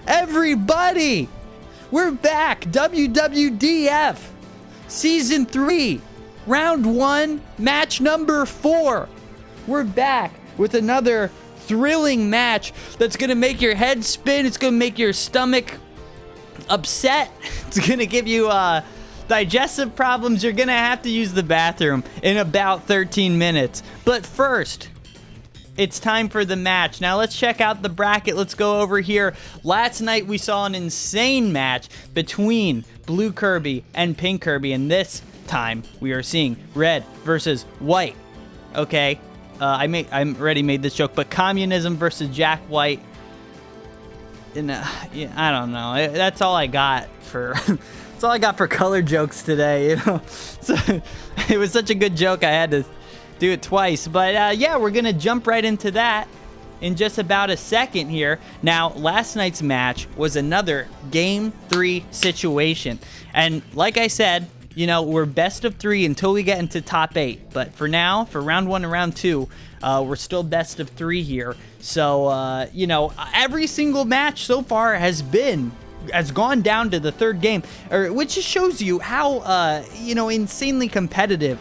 Everybody, we're back. WWDF Season 3, Round 1, Match number 4. We're back with another thrilling match that's going to make your head spin. It's going to make your stomach upset. It's going to give you digestive problems. You're going to have to use the bathroom in about 13 minutes. But first, it's time for the match. Now let's check out the bracket. Let's go over here. Last night we saw an insane match between Blue Kirby and Pink Kirby, and this time we are seeing red versus white. Okay, I already made this joke, but communism versus Jack White. And yeah, I don't know. That's all I got for. That's all I got for color jokes today. You know, so it was such a good joke I had to do it twice. But yeah, we're gonna jump right into that in just about a second here. Now, last night's match was another Game 3 situation, and like I said, you know, we're best of 3 until we get into top 8. But for now, for round 1 and round 2, we're still best of 3 here. So you know, every single match so far has gone down to the third game, which just shows you how you know, insanely competitive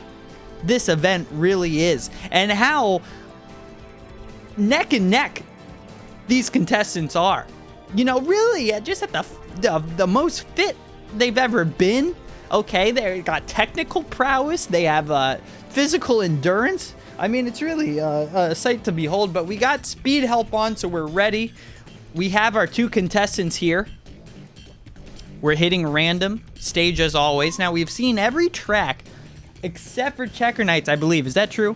this event really is, and how neck and neck these contestants are. You know, really just at the most fit they've ever been. Okay, they got technical prowess, they have physical endurance. I mean, it's really a sight to behold. But we got speed help on, so we're ready. We have our 2 contestants here. We're hitting random stage as always. Now, we've seen every track except for Checker Nights, I believe. Is that true?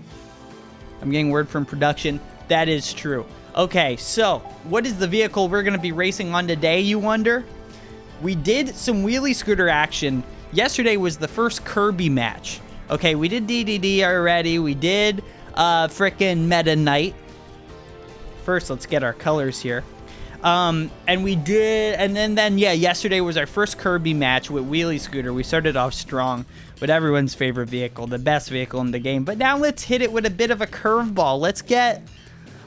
I'm getting word from production. That is true. Okay, so what is the vehicle we're going to be racing on today, you wonder? We did some wheelie scooter action. Yesterday was the first Kirby match. Okay, we did DDD already. We did frickin' Meta Knight. First, let's get our colors here. And we did, and then yeah, yesterday was our first Kirby match with wheelie scooter. We started off strong with everyone's favorite vehicle, the best vehicle in the game. But now let's hit it with a bit of a curveball. Let's get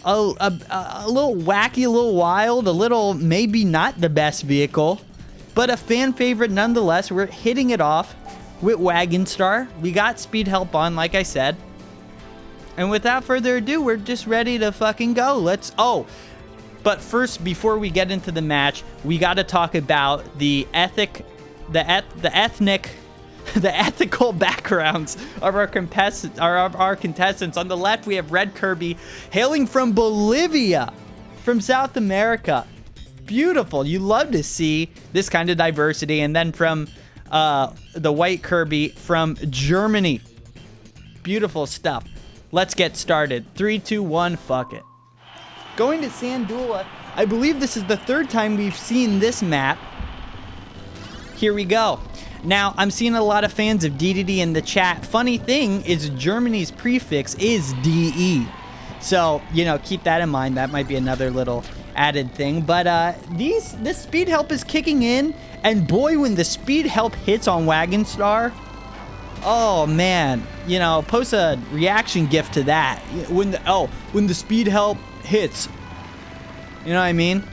a little wacky, a little wild, a little maybe not the best vehicle, but a fan favorite nonetheless. We're hitting it off with Wagon Star. We got speed help on, like I said. And without further ado, we're just ready to fucking go. But first, before we get into the match, we got to talk about the ethical backgrounds of our contestants. On the left, we have Red Kirby, hailing from Bolivia, from South America. Beautiful. You love to see this kind of diversity. And then from the White Kirby from Germany. Beautiful stuff. Let's get started. 3, 2, 1, fuck it. Going to Sandula. I believe this is the 3rd time we've seen this map. Here we go. Now, I'm seeing a lot of fans of DDD in the chat. Funny thing is Germany's prefix is DE. So, you know, keep that in mind. That might be another little added thing. But this speed help is kicking in. And boy, when the speed help hits on Wagon Star, oh man, you know, post a reaction gif to that. When the speed help hits, you know what I mean?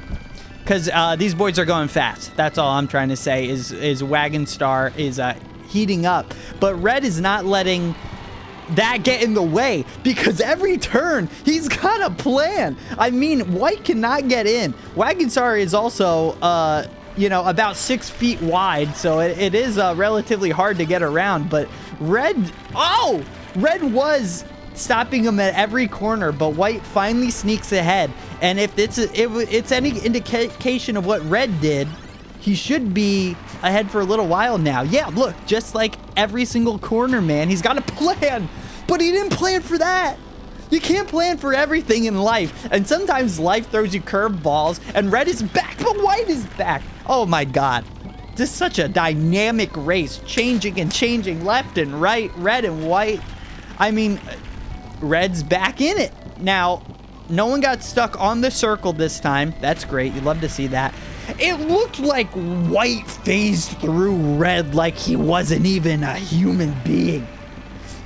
Because these boys are going fast. That's all I'm trying to say. Is Wagon Star is heating up, but Red is not letting that get in the way, because every turn he's got a plan. I mean, White cannot get in. Wagon Star is also you know, about 6 feet wide, so it is relatively hard to get around. But Red was stopping him at every corner, but White finally sneaks ahead. And if it's any indication of what Red did, he should be ahead for a little while now. Yeah, look, just like every single corner, man, he's got a plan, but he didn't plan for that. You can't plan for everything in life, and sometimes life throws you curveballs, and Red is back, but White is back. Oh my god. Just such a dynamic race, changing and changing left and right, Red and White. I mean, Red's back in it. Now, no one got stuck on the circle this time. That's great. You love to see that. It looked like White phased through Red like he wasn't even a human being.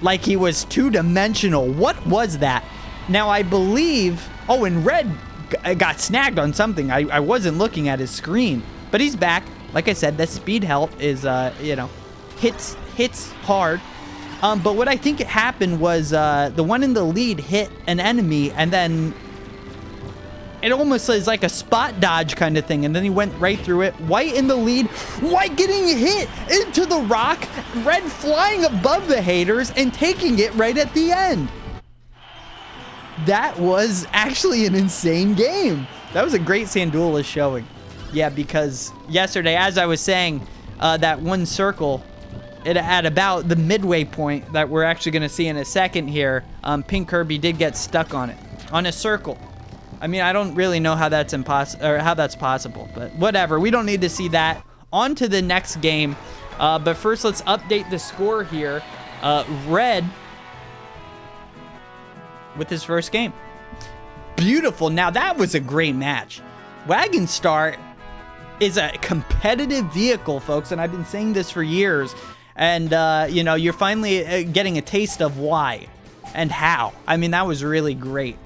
Like he was 2-dimensional. What was that? Now, I believe... Oh, and Red got snagged on something. I wasn't looking at his screen, but he's back. Like I said, that speed help is, hits hard. But what I think happened was the one in the lead hit an enemy, and then it almost is like a spot dodge kind of thing, and then he went right through it. White in the lead. White getting hit into the rock. Red flying above the haters and taking it right at the end. That was actually an insane game. That was a great Sandula showing. Yeah, because yesterday, as I was saying, that one circle, it at about the midway point that we're actually going to see in a second here, Pink Kirby did get stuck on it, on a circle. I mean, I don't really know how that's possible, but whatever. We don't need to see that. On to the next game. But first, let's update the score here. Red with his first game. Beautiful. Now, that was a great match. Wagon Star is a competitive vehicle, folks, and I've been saying this for years. And, you're finally getting a taste of why and how. I mean, that was really great.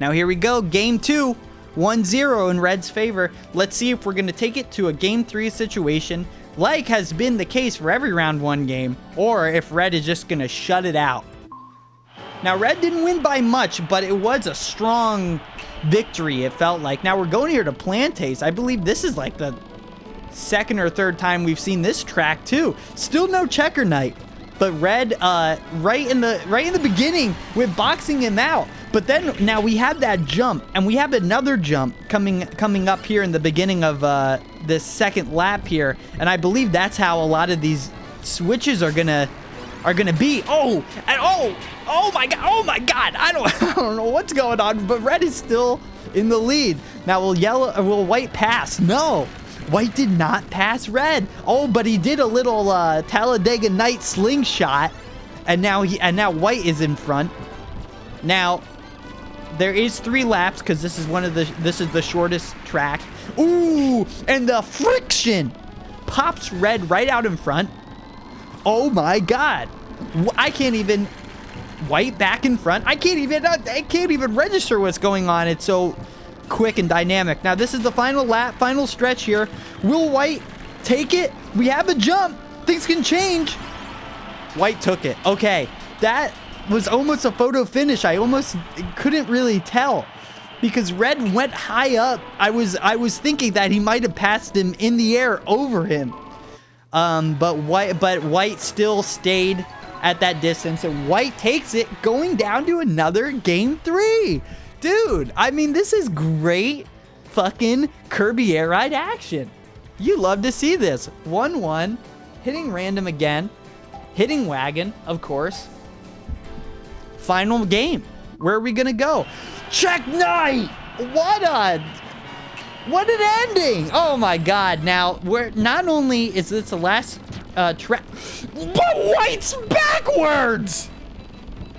Now, here we go. Game 2, 1-0 in Red's favor. Let's see if we're going to take it to a Game 3 situation, like has been the case for every Round 1 game, or if Red is just going to shut it out. Now, Red didn't win by much, but it was a strong victory, it felt like. Now, we're going here to Plantace. I believe this is like the second or third time we've seen this track, too. Still no Checker Knight, but Red, right in the beginning, with boxing him out. But then, now we have that jump, and we have another jump coming up here in the beginning of this second lap here, and I believe that's how a lot of these switches are gonna be. Oh my God! I don't know what's going on, but Red is still in the lead. Now will White pass? No, White did not pass Red. Oh, but he did a little Talladega Night slingshot, and now White is in front. Now there is 3 laps because this is the shortest track. Ooh, and the friction pops Red right out in front. Oh my God! I can't even. White back in front. I can't even register what's going on. It's so quick and dynamic. Now this is the final lap, final stretch here. Will White take it? We have a jump. Things can change. White took it. Okay, that was almost a photo finish. I almost couldn't really tell because Red went high up. I was thinking that he might have passed him in the air over him. But White still stayed at that distance, and White takes it, going down to another Game 3. Dude, I mean, this is great fucking Kirby Air Ride action. You love to see this. 1-1, hitting random again, hitting wagon, of course. Final game. Where are we gonna go? Check Knight! What an ending! Oh my God! Now, not only is this the last track, but White's backwards.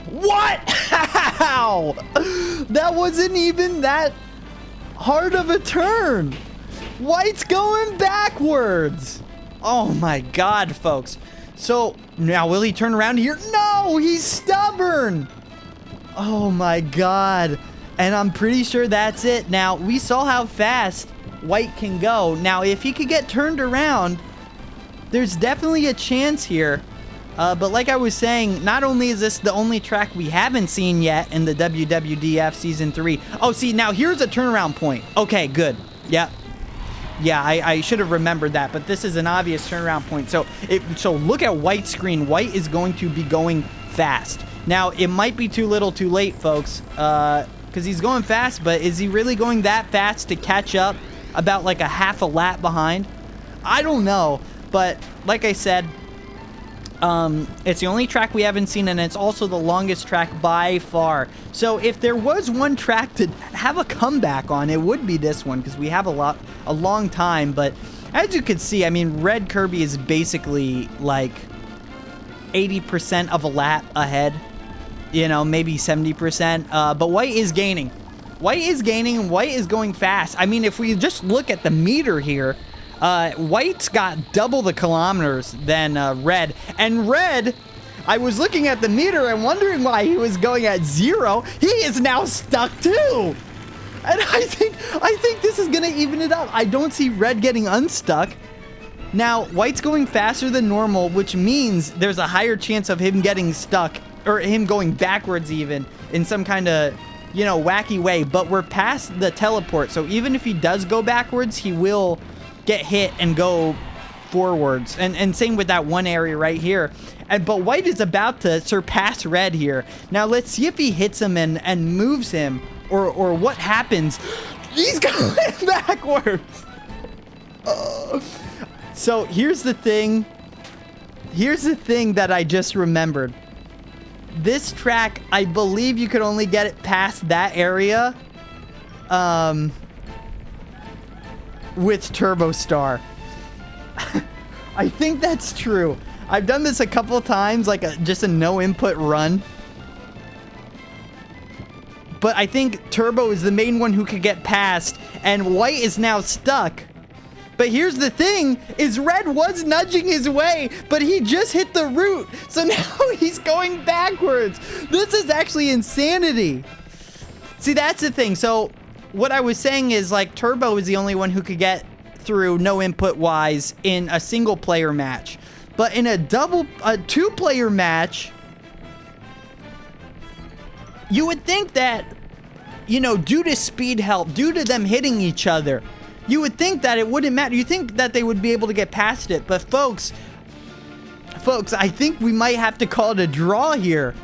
What? How? That wasn't even that hard of a turn. White's going backwards. Oh my God, folks. So now will he turn around here? No, he's stubborn. Oh my God. And I'm pretty sure that's it. Now, we saw how fast White can go. Now, if he could get turned around, there's definitely a chance here. But like I was saying, not only is this the only track we haven't seen yet in the WWDF Season 3. Oh, see, now here's a turnaround point. Okay, good. Yep. Yeah, I should have remembered that, but this is an obvious turnaround point. So look at White's screen. White is going to be going fast. Now, it might be too little too late, folks, because he's going fast, but is he really going that fast to catch up about like a half a lap behind? I don't know, but like I said, it's the only track we haven't seen, and it's also the longest track by far. So if there was one track to have a comeback on, it would be this one, because we have a long time. But as you can see, I mean, Red Kirby is basically like 80% of a lap ahead, you know, maybe 70%. But White is gaining. White is gaining, and White is going fast. I mean, if we just look at the meter here, White's got double the kilometers than Red. And Red, I was looking at the meter and wondering why he was going at 0. He is now stuck too. And I think this is gonna even it up. I don't see red getting unstuck. Now, white's going faster than normal, which means there's a higher chance of him getting stuck, or him going backwards even, in some kind of, you know, wacky way. But we're past the teleport, so even if he does go backwards, he will get hit and go forwards. And same with that one area right here. But white is about to surpass red here. Now, let's see if he hits him and moves him, or what happens. He's going backwards. So here's the thing. Here's the thing that I just remembered. This track, I believe you could only get it past that area with Turbo Star. I think that's true. I've done this a couple times, like just a no input run. But I think Turbo is the main one who could get past, and white is now stuck. But here's the thing, is red was nudging his way, but he just hit the root. So now he's going backwards. This is actually insanity. See, that's the thing. So what I was saying is, like, Turbo is the only one who could get through no input wise in a single player match. But in a two-player match, you would think that, you know, due to speed help, due to them hitting each other, you would think that it wouldn't matter. You think that they would be able to get past it. But folks, I think we might have to call it a draw here.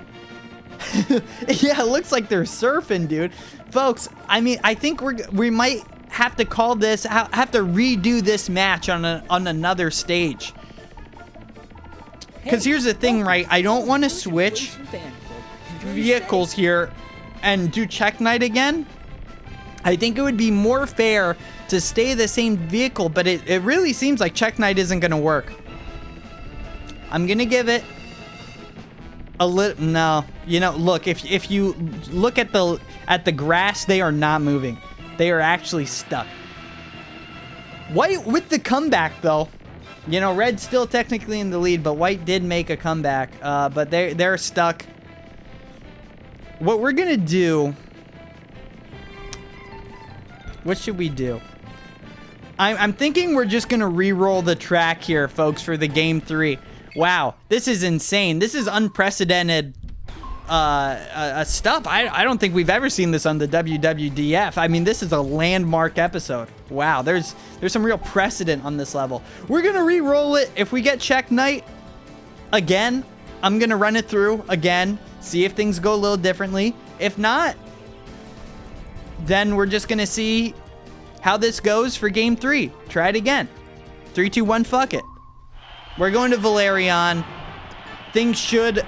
Yeah, it looks like they're surfing, dude. Folks, I mean, I think we might have to call this, have to redo this match on another stage. Because here's the thing, right? I don't want to switch vehicles here and do Check Night again. I think it would be more fair to stay the same vehicle, but it really seems like Check Night isn't going to work. I'm going to give it a little... No. You know, look, if you look at the grass, they are not moving. They are actually stuck. White with the comeback, though. You know, red's still technically in the lead, but white did make a comeback. But they're stuck. What we're going to do... What should we do? I'm thinking we're just going to re-roll the track here, folks, for the Game 3. Wow, this is insane. This is unprecedented stuff. I don't think we've ever seen this on the WWDF. I mean, this is a landmark episode. Wow, there's some real precedent on this level. We're going to re-roll it. If we get Check Night again, I'm going to run it through again, see if things go a little differently. If not, then we're just going to see how this goes for Game 3. Try it again. 3, 2, 1, fuck it. We're going to Valerian. Things should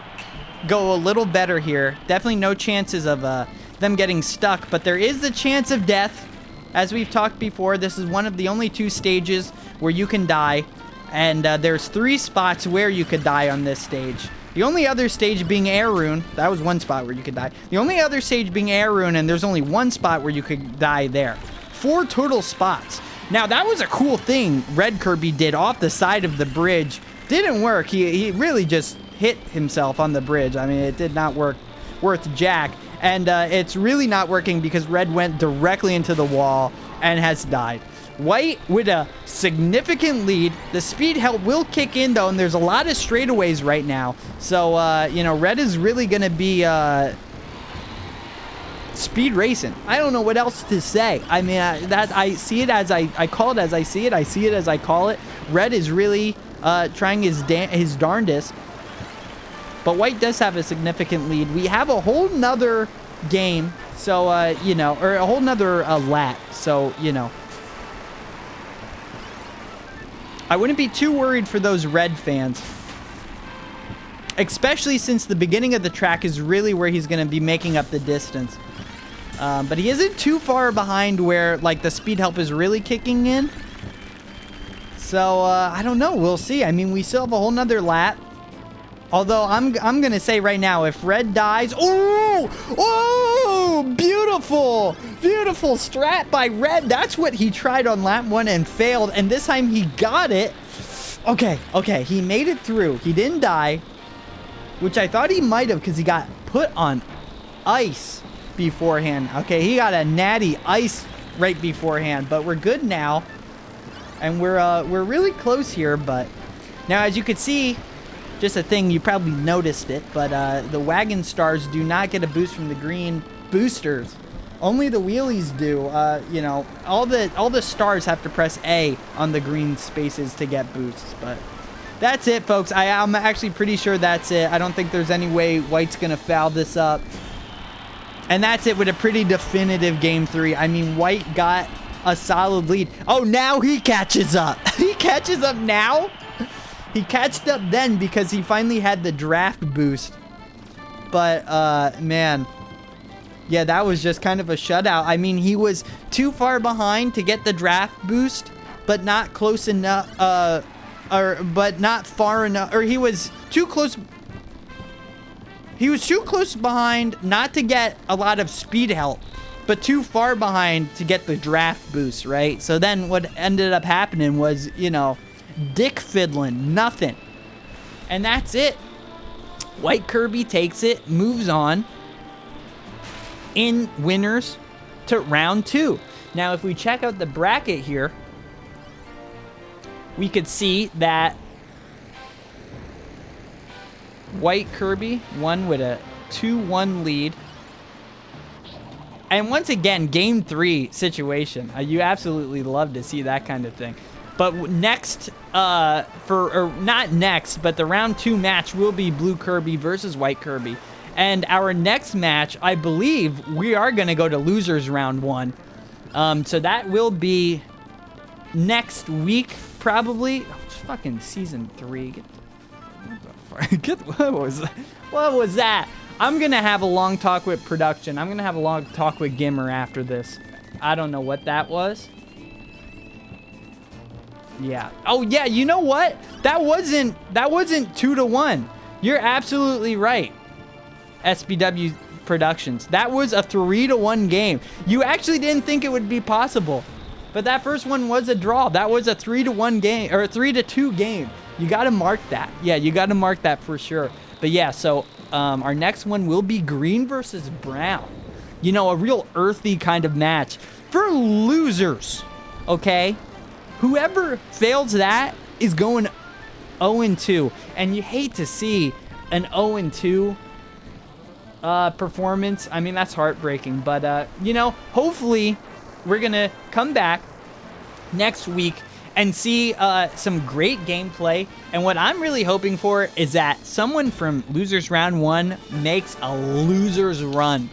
go a little better here. Definitely no chances of them getting stuck, but there is the chance of death. As we've talked before, this is one of the only 2 stages where you can die, and there's 3 spots where you could die on this stage. The only other stage being Air Rune. That was one spot where you could die. The only other stage being Air Rune, and there's only 1 spot where you could die there. 4 total spots. Now, that was a cool thing Red Kirby did off the side of the bridge. Didn't work. He really just hit himself on the bridge. I mean, it did not work worth jack. And it's really not working because red went directly into the wall and has died. White with a significant lead. The speed help will kick in, though, and there's a lot of straightaways right now. So, you know, red is really going to be speed racing. I don't know what else to say. I mean, I see it as I call it as I see it. I see it as I call it. Red is really trying his darndest. But white does have a significant lead. We have a whole nother game. So, you know, or a whole nother lap. So, you know. I wouldn't be too worried for those red fans. Especially since the beginning of the track is really where he's going to be making up the distance. But he isn't too far behind where, like, the speed help is really kicking in. So, I don't know. We'll see. I mean, we still have a whole nother lap. Although, I'm going to say right now, if red dies... Oh! Oh! Beautiful! Beautiful strat by red. That's what he tried on lap 1 and failed. And this time he got it. Okay, okay. He made it through. He didn't die. Which I thought he might have because he got put on ice. beforehand. Okay, he got a natty ice right beforehand, but we're good now. And we're really close here, but now as you can see, just a thing, you probably noticed it, but the wagon stars do not get a boost from the green boosters. Only the wheelies do. You know, all the stars have to press A on the green spaces to get boosts, but that's it, folks. I'm actually pretty sure that's it. I don't think there's any way white's gonna foul this up. And that's it with a pretty definitive game 3. I mean, white got a solid lead. Oh, now he catches up. He catches up now? He catched up then because he finally had the draft boost. But, man. Yeah, that was just kind of a shutout. I mean, he was too far behind to get the draft boost, but not close enough, but not far enough, or he was too close. He was too close behind not to get a lot of speed help, but too far behind to get the draft boost, right? So then what ended up happening was, you know, dick fiddling, nothing. And that's it. White Kirby takes it, moves on in winners to round 2. Now, if we check out the bracket here, we could see that White Kirby won with a 2-1 lead. And once again, game 3 situation. You absolutely love to see that kind of thing. But next, or not next, but the round 2 match will be Blue Kirby versus White Kirby. And our next match, I believe, we are going to go to losers round 1. So that will be next week, probably. Oh, it's fucking season 3. What was that? I'm going to have a long talk with production. I'm going to have a long talk with Gimmer after this. I don't know what that was. Yeah. Oh, yeah, you know what? That wasn't 2-1. You're absolutely right. SBW Productions. That was a 3-1 game. You actually didn't think it would be possible. But that first one was a draw. That was a 3-1 game, or a 3-2 game. You got to mark that. Yeah, you got to mark that for sure. But yeah, so our next one will be green versus brown. You know, a real earthy kind of match for losers. Okay? Whoever fails that is going 0-2. And you hate to see an 0-2 performance. I mean, that's heartbreaking. But, you know, hopefully we're going to come back next week and see some great gameplay. And what I'm really hoping for is that someone from Losers Round 1 makes a losers run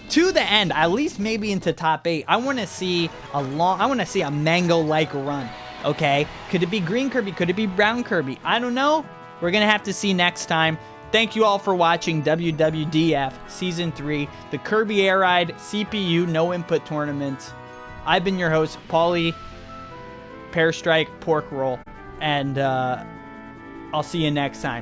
to the end, at least maybe into top 8. I want to see a mango-like run. Okay? Could it be green Kirby? Could it be brown Kirby? I don't know. We're going to have to see next time. Thank you all for watching WWDF Season 3, the Kirby Air Ride CPU No Input Tournament. I've been your host, Paulie Pear Strike Pork Roll, and I'll see you next time.